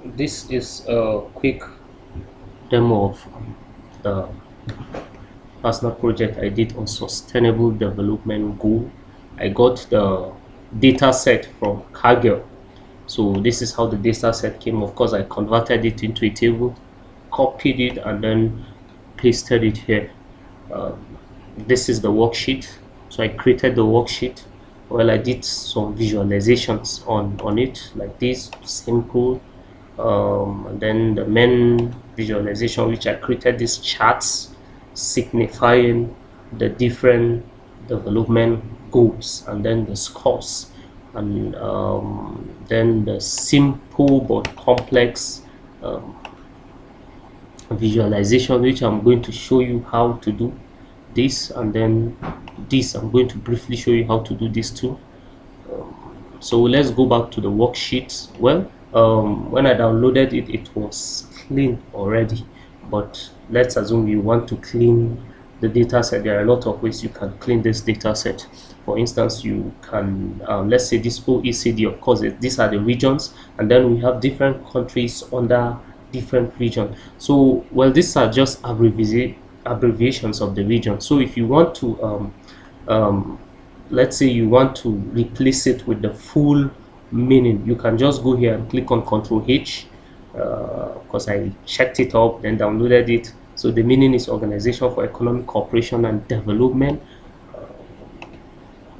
This is a quick demo of the personal project I did on sustainable development goal. I got the data set from Kaggle. So this is how the data set came. Of course, I converted it into a table, copied it, and then pasted it here. Um, this is the worksheet. So I created the worksheet. Well, I did some visualizations on it, like this, simple. And then the main visualization, which I created these charts signifying the different development goals, and then the scores, and then the simple but complex um, visualization, which I'm going to show you how to do this, and then this I'm going to briefly show you how to do this too. So let's go back to the worksheet. Well, when I downloaded it, it was clean already, but let's assume you want to clean the data set. There are a lot of ways you can clean this data set. For instance, you can, let's say this OECD, of course, these are the regions, and then we have different countries under different region. So, well, these are just abbreviations of the region. So if you want to um, let's say you want to replace it with the full meaning, you can just go here and click on Control H, because I checked it up, then downloaded it. So the meaning is Organization for Economic Cooperation and Development.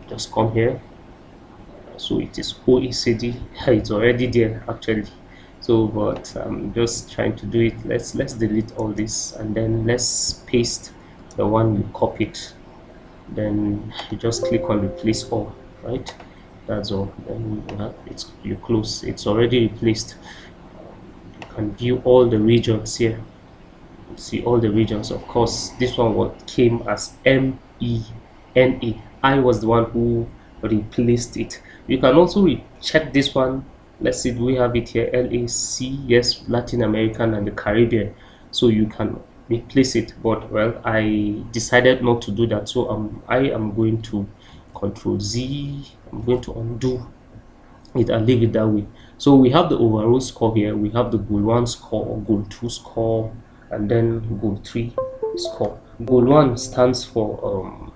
Just come here. So it is OECD. It's already there actually. So, but I'm just trying to do it. Let's delete all this, and then let's paste the one you copied. Then you just click on replace all, right? That's all. Then you close. It's already replaced. You can view all the regions here. See all the regions. Of course, this one what came as MENA. I was the one who replaced it. You can also check this one. Let's see, do we have it here? LAC, yes, Latin American and the Caribbean. So you can replace it, but well, I decided not to do that. So I am going to Control Z. I'm going to undo it and leave it that way. So we have the overall score here. We have the goal 1 score, goal 2 score, and then goal 3 score. Goal 1 stands for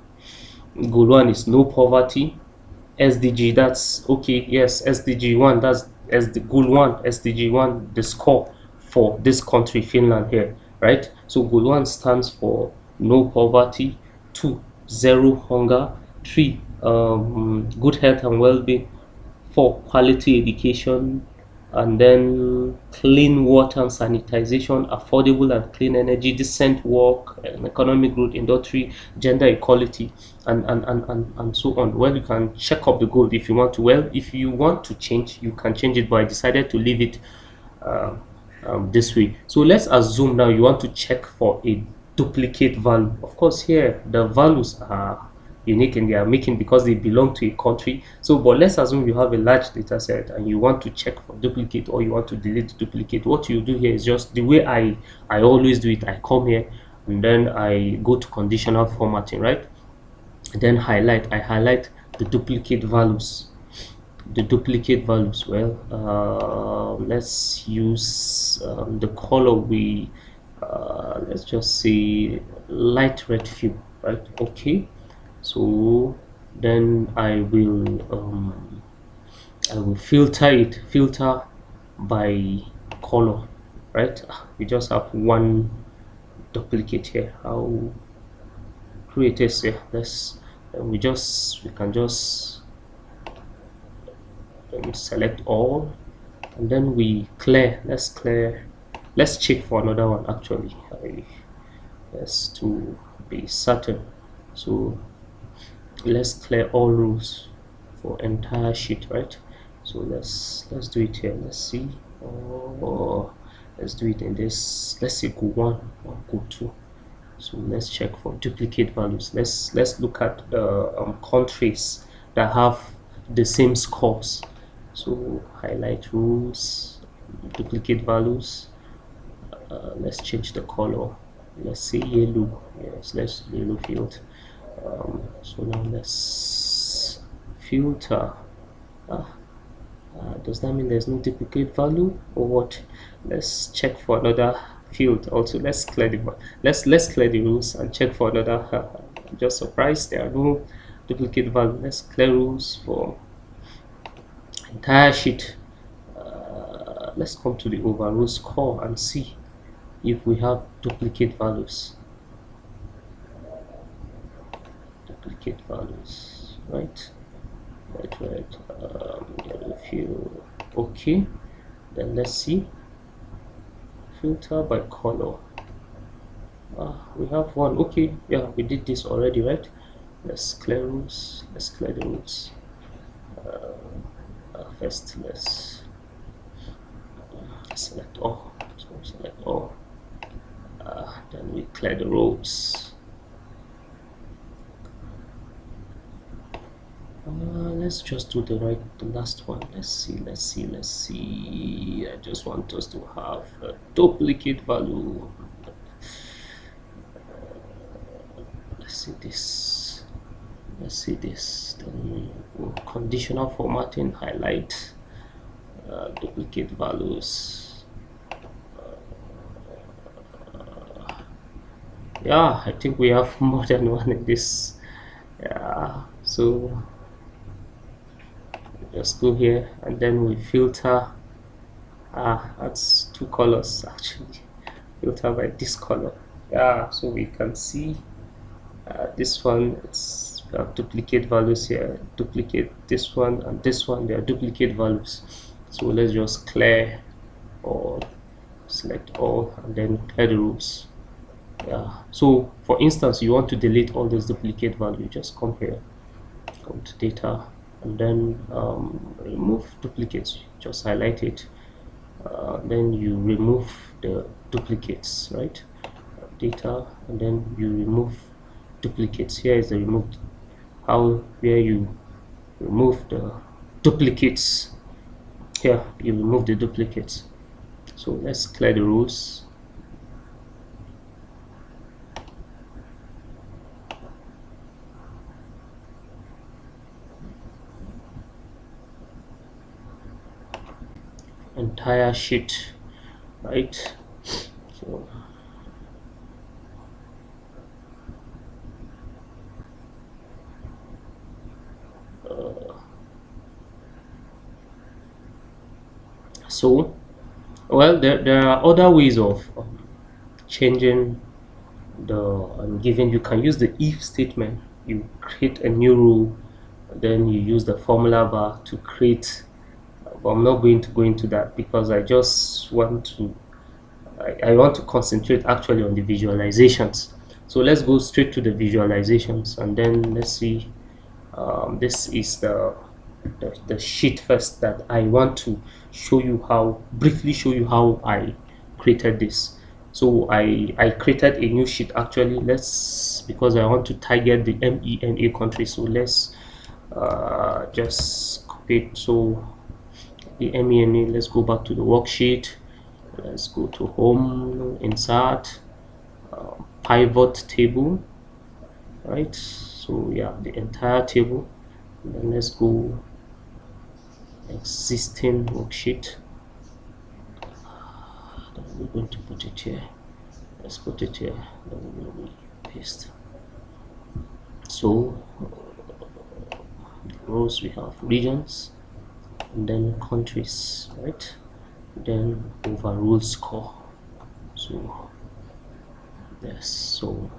goal 1 is no poverty. SDG, that's okay. Yes, SDG 1, that's as the goal 1, SDG 1, the score for this country, Finland here, right? So goal 1 stands for no poverty, 2, zero hunger, 3, good health and well-being, 4, quality education, and then clean water and sanitization, affordable and clean energy, decent work, and economic growth, industry, gender equality, and so on. Well, you can check up the goal if you want to. Well, if you want to change, you can change it, but I decided to leave it uh, this way. So let's assume now you want to check for a duplicate value. Of course, here the values are unique and they are making because they belong to a country. So, but let's assume you have a large data set and you want to check for duplicate, or you want to delete the duplicate. What you do here is just the way I always do it. I come here and then I go to conditional formatting, right? Then I highlight the duplicate values. Well, let's use the color we let's just say light red hue, right? Okay, so then I will filter by color, right? We just have one duplicate here. How create this here? Let's we can just select all, and then we clear. Let's check for another one actually. Just to be certain. So let's clear all rules for entire sheet, right? So let's do it here. Let's see, or let's do it in this. Let's say go 1 or go 2. So let's check for duplicate values. Let's look at countries that have the same scores. So highlight rules, duplicate values. Let's change the color. Let's say yellow. Yes, let's yellow field. So now let's filter. Does that mean there's no duplicate value or what? Let's check for another field also. Let's clear the let's clear the rules and check for another. I'm just surprised there are no duplicate value. Let's clear rules for entire sheet. Let's come to the overall score and see if we have duplicate values. Duplicate values, right? Right. Yellow field. Okay. Then let's see. Filter by color. We have one. Okay. Yeah, we did this already, right? Let's clear rules. Let's clear the rules. First, let's select all. So select all. Then we clear the rows. Let's just do the last one. Let's see. I just want us to have a duplicate value. Let's see this. Then we'll conditional formatting, highlight duplicate values. Yeah, I think we have more than one in this. Yeah, so just go here and then we filter. That's two colors actually. Filter by this color. Yeah, so we can see this one, it's duplicate values here, duplicate this one and this one, they are duplicate values. So let's just clear or select all and then clear the rules. Yeah, so for instance, you want to delete all those duplicate values, just come here, come to data and then remove duplicates, just highlight it, then you remove the duplicates, right? Data and then you remove duplicates. Here is the removed, where you remove the duplicates. Here you remove the duplicates. So let's clear the rules. Entire sheet, right? So well, there are other ways of changing the given. You can use the if statement. You create a new rule, then you use the formula bar to create, but I'm not going to go into that because I just want to I want to concentrate actually on the visualizations. So let's go straight to the visualizations and then let's see. This is the sheet first that I want to show you briefly show you how I created this. So I created a new sheet actually. Because I want to target the MENA country, so let's just copy it. So the MENA, let's go back to the worksheet, let's go to home, insert, pivot table, right? So yeah, the entire table. And then let's go existing worksheet. Then we're going to put it here. Let's put it here. Then we'll paste. So rows, we have regions and then countries, right? Then overall score. So yes, so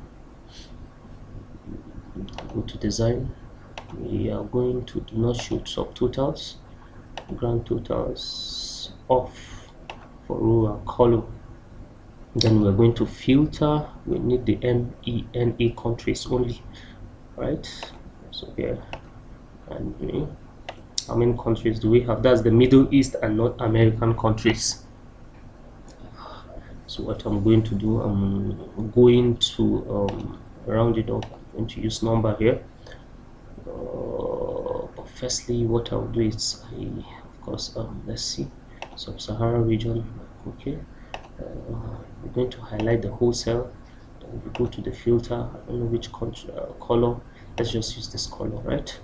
go to design. We are going to do not show subtotals, grand totals off for row and column. Then we're going to filter. We need the MENA countries only, right? So here, and how many countries do we have? That's the Middle East and North American countries. So what I'm going to do, I'm going to round it up. I'm going to use number here. But firstly, what I'll do is of course, let's see, sub-Saharan region. Okay, we're going to highlight the whole cell. Then we go to the filter. I don't know which color. Let's just use this color, right?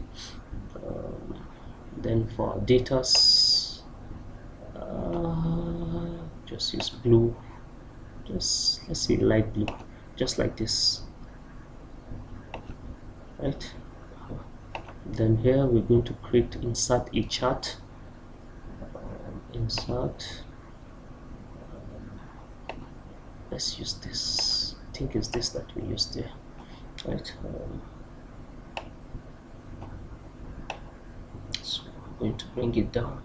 Then for our data, just use blue, just let's say light blue, just like this, right? Then here we're going to insert a chart. Insert, let's use this, I think it's this that we used there, right? So I'm going to bring it down.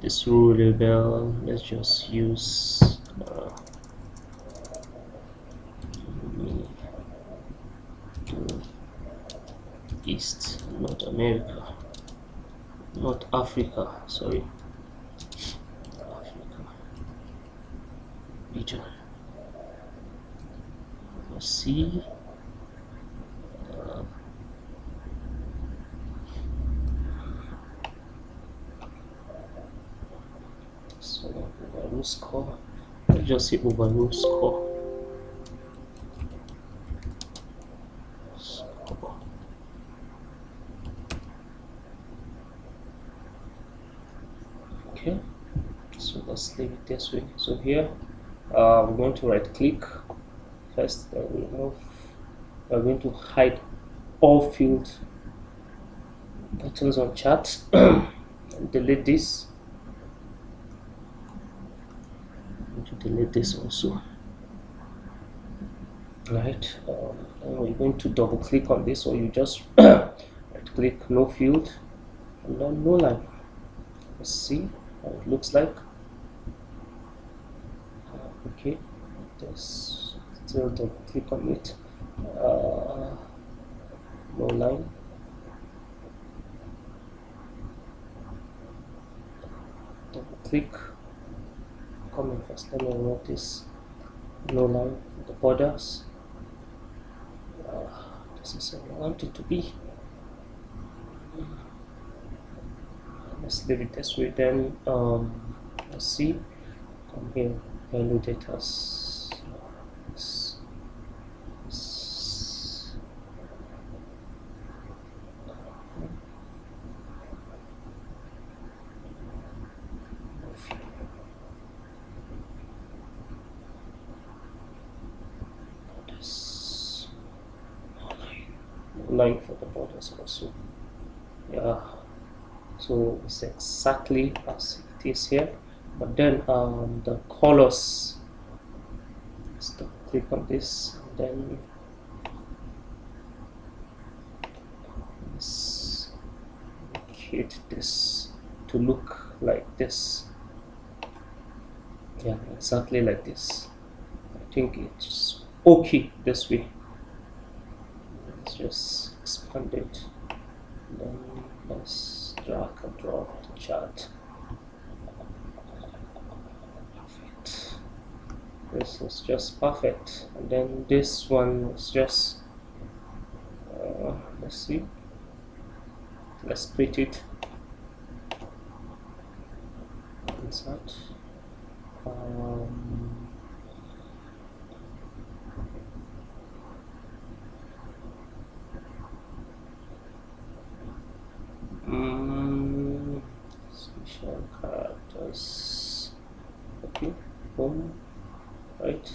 This row label, let's just use East, North America, North Africa, sorry, Africa region. Let's see. So overall score, let's just say overall score. Okay, so let's leave it this way. So here we're going to right click first, we're going to hide all field buttons on chart and delete this. I'm going to delete this also, right? And we're going to double click on this, or you just right click no field and then no line. Let's see how it looks like. Okay, just still double click on it, no line. Double click, comment first, let me notice no line, the borders. This is how I want it to be. Let's leave it this way. Then let's see, come here, value data. Line for the borders also. Yeah, so it's exactly as it is here, but then the colors, let's click on this, and then let's create this to look like this. Yeah, exactly like this. I think it's okay this way. Let's just expand it, then let's drag and drop the chart. Perfect. This is just perfect, and then this one is just let's see, let's create it. Insert. Special characters. Okay, boom, right.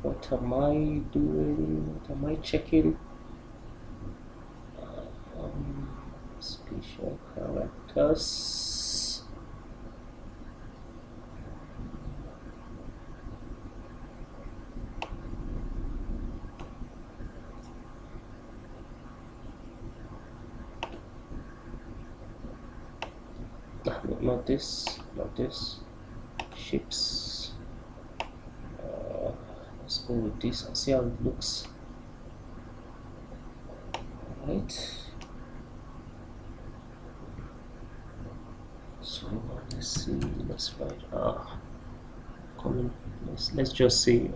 What am I doing? What am I checking? Special characters. Not this, not this. Ships. Let's go with this and see how it looks. Right. So let's see. Let's write. Comment. Let's just say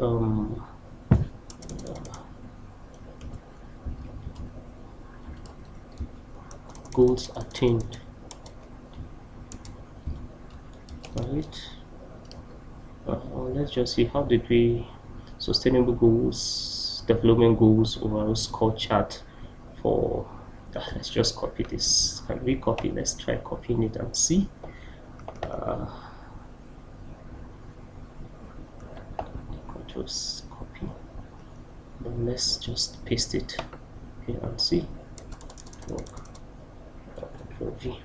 goals attained. Right. let's just see how did we sustainable goals, development goals, overall score chart for. Let's just copy this. Can we copy? Let's try copying it and see. Just copy. Then let's just paste it here and see. Look, Control V.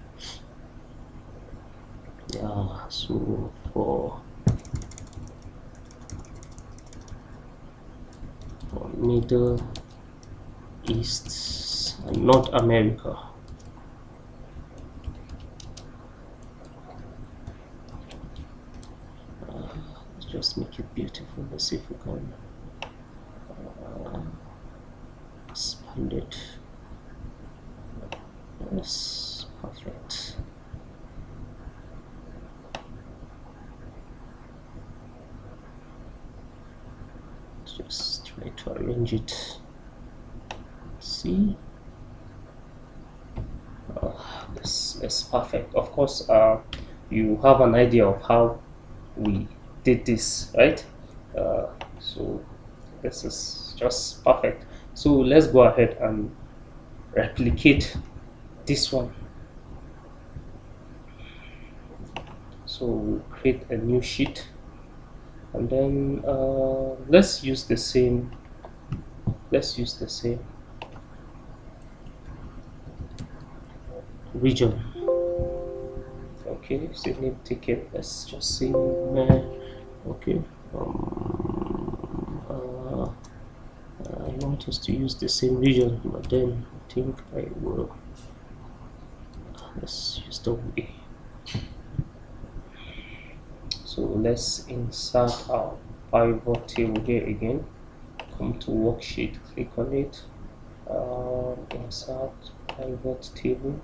Yeah. So for Middle East and North America. Let's just make it beautiful. Let's see if we can expand it. Yes, perfect. Let's just try to arrange it. See. That's perfect. Of course, you have an idea of how we did this, right? So this is just perfect. So let's go ahead and replicate this one. So we'll create a new sheet, and then let's use the same. Let's use the same region. Okay, so name ticket. Let's just say okay. I want us to use the same region, but then I think I will. Let's use the way. So let's insert our pivot table here again. Come to worksheet, click on it. Insert pivot table.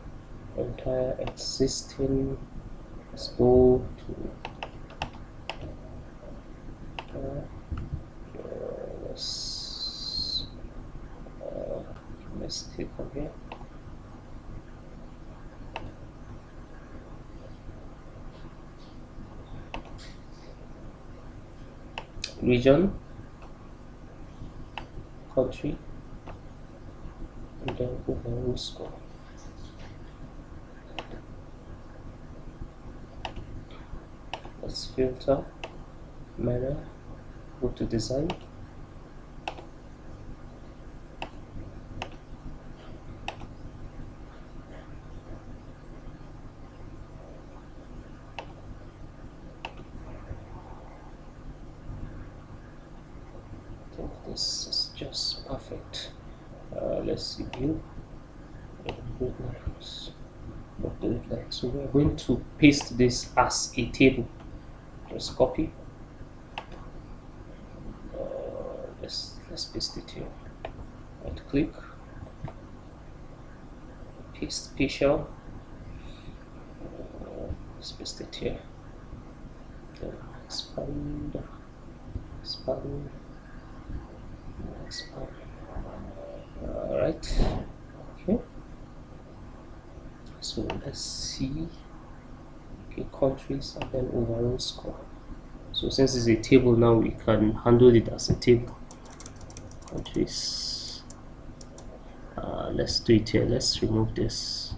Entire existing. Let's go to. Let's click on here. Region, country, and then overall score. Let's filter, manner, go to design. I think this is just perfect. Let's see view. What do it like? So we're going to paste this as a table. Just copy. Let's paste it here. Right click. Paste special. Let's paste it here. Then expand. Expand. Expand. Alright. Okay. So let's see. Okay, countries and then overall score. So since it's a table now, we can handle it as a table. Countries. Let's do it here. Let's remove this.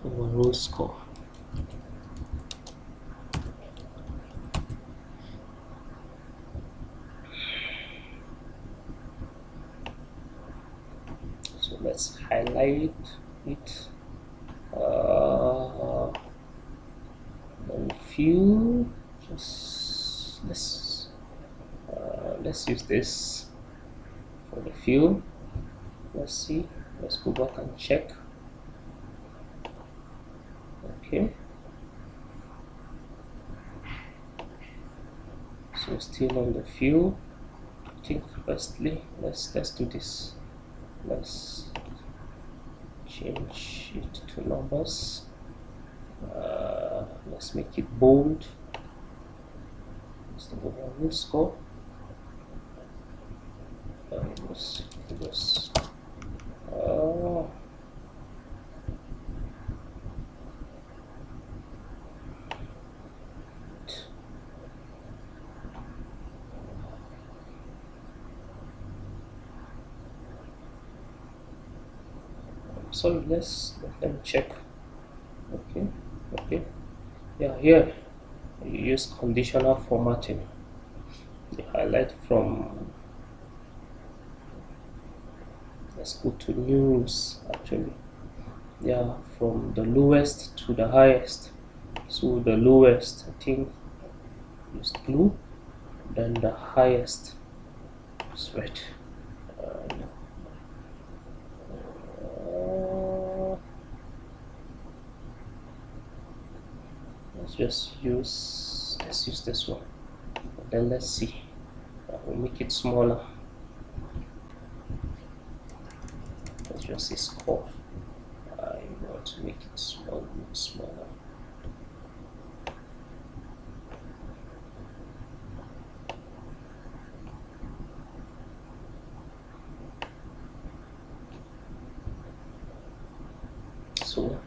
Overall score. So let's highlight it. And few. Just let's use this for the fill. Let's see. Let's go back and check. Okay. So still on the fill. I think firstly let's do this. Let's change it to numbers. Let's make it bold. overall score. Just sorry, let me check. Okay, yeah, here you use conditional formatting. You highlight from, let's go to news actually. Yeah, from the lowest to the highest. So the lowest, I think, is blue, then the highest is red. Let's use this one. Then let's see. We'll make it smaller. Let's just say score. I want to make it smaller. So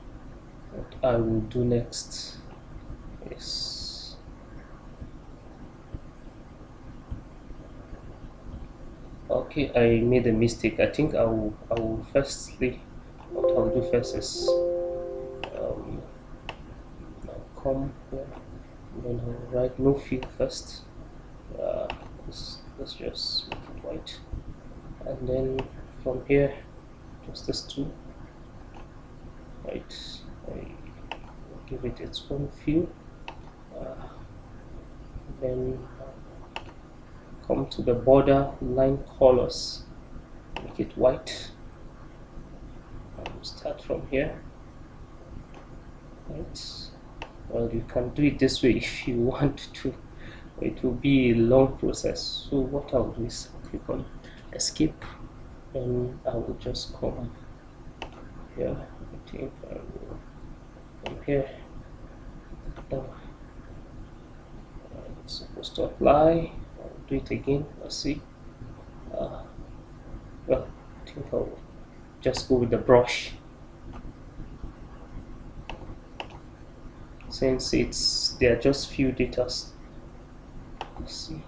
what I will do next is okay, I made a mistake. I think I will firstly, what I'll do first is I'll come here and then I'll write no field first. Let's just make it white, and then from here just this two, right? I give it its own field, then come to the border line colors, make it white. I'll start from here, right? Well, you can do it this way if you want to. It will be a long process. So what I'll do is click on escape, and I will just come here. I think I will come here. It's supposed to apply. I'll do it again. Let's see. Well, I think I'll just go with the brush, since there are just few data. Let's see.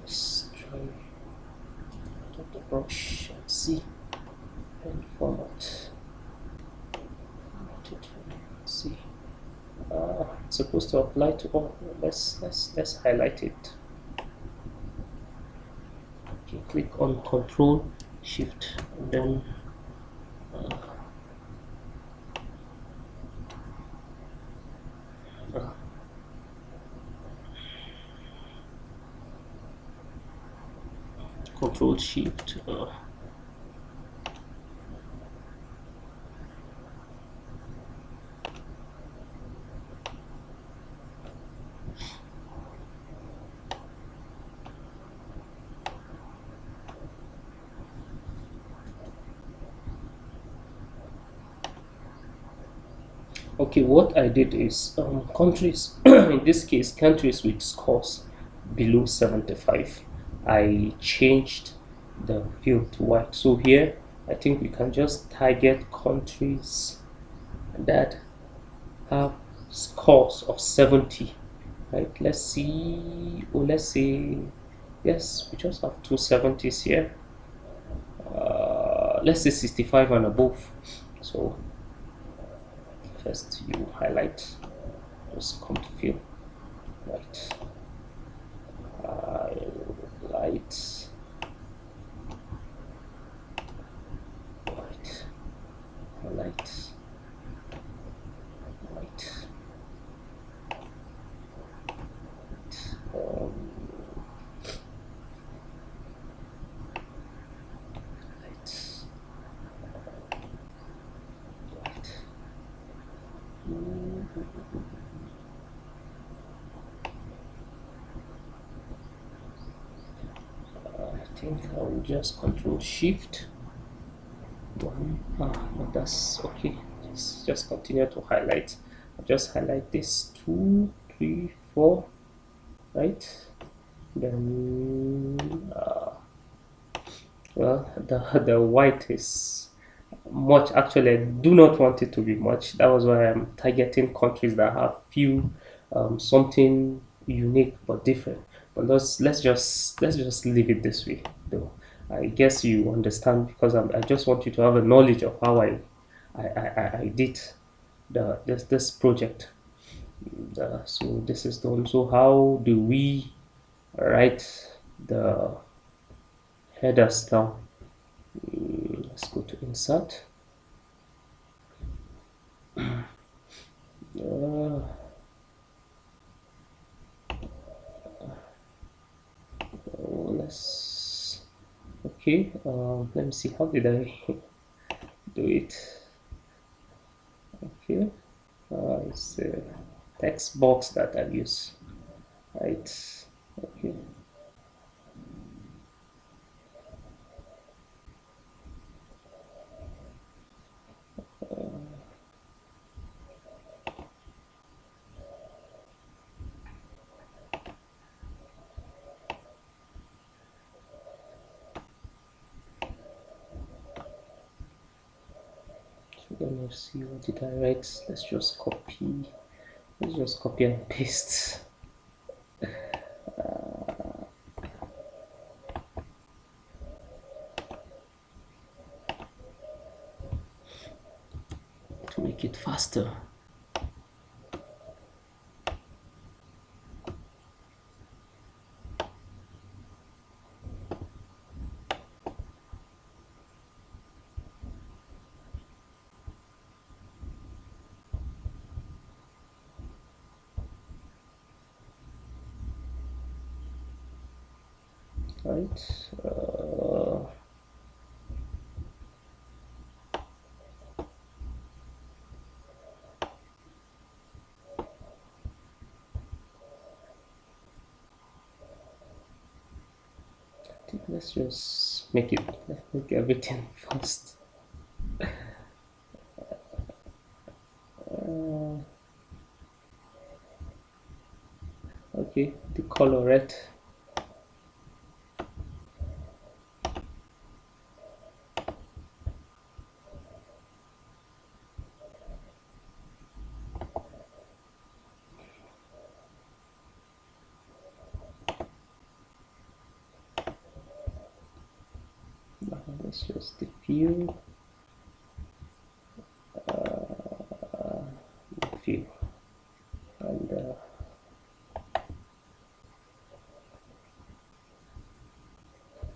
Let's try the brush and see, and format. Let's see. It's supposed to apply to all. Let's highlight it. Okay, click on Control Shift and then Control Shift. Okay, what I did is countries, in this case, countries with scores below 75. I changed the field to white. So here, I think we can just target countries that have scores of 70. Right? Let's see. Oh, let's say yes, we just have two 70s here. Let's say 65 and above. So first you highlight, just come to fill, right, light, white, highlight, white, I think I will just Control Shift one. But that's okay. Just continue to highlight. I'll just highlight this two, three, four, right? Then well, the white is much. Actually, I do not want it to be much. That was why I'm targeting countries that have few something unique but different. But let's just leave it this way, though. I guess you understand because I just want you to have a knowledge of how I did this project. So this is done. So how do we write the headers now? Let's go to insert. Uh, let's okay. Let me see. How did I do it? Okay. It's a text box that I use. Right. Okay. So let me see. What did I write? Let's just copy. Let's just copy and paste to make it faster. Right. I think let's just let's make everything fast. Okay, the color red. Let's just the view, view, and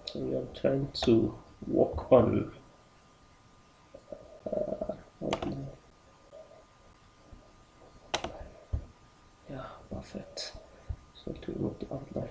so we are trying to work on. Yeah, perfect. So to remove the outline.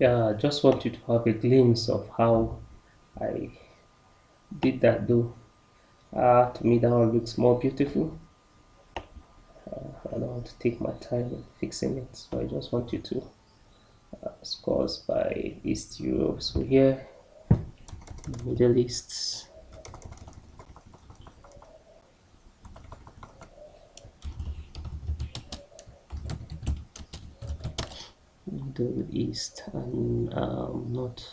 Yeah, I just want you to have a glimpse of how I did that though. To me that one looks more beautiful. I don't want to take my time in fixing it, so I just want you to scores by East Europe. So here, Middle East. Middle East and North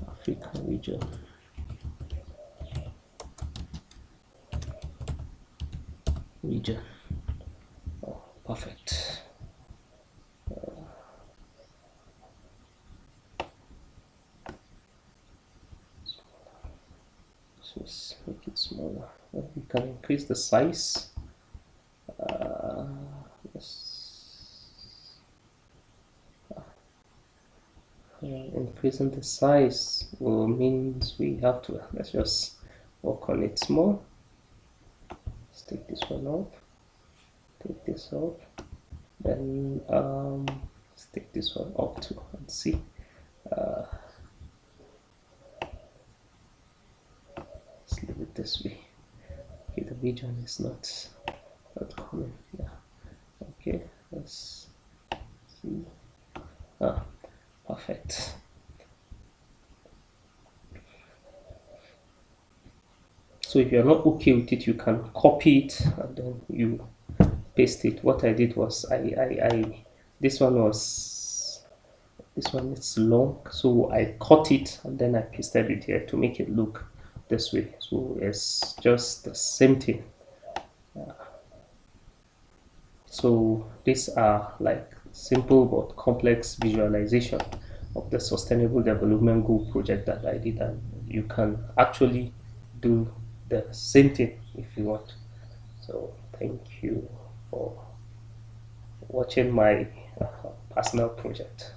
Africa region. Region. Oh, perfect. Just make it smaller. Well, we can increase the size. Yes. Increasing the size will means we have to, let's just work on it small. Let's take this one off, take this off, then let's take this one up too and see. Let's leave it this way. Okay, the region is not coming. Yeah. Okay, let's see. Perfect. So if you're not okay with it, you can copy it and then you paste it. What I did was I this one is long, so I cut it and then I pasted it here to make it look this way. So it's just the same thing. So these are like simple but complex visualization of the Sustainable Development Goal project that I did, and you can actually do the same thing if you want. So thank you for watching my personal project.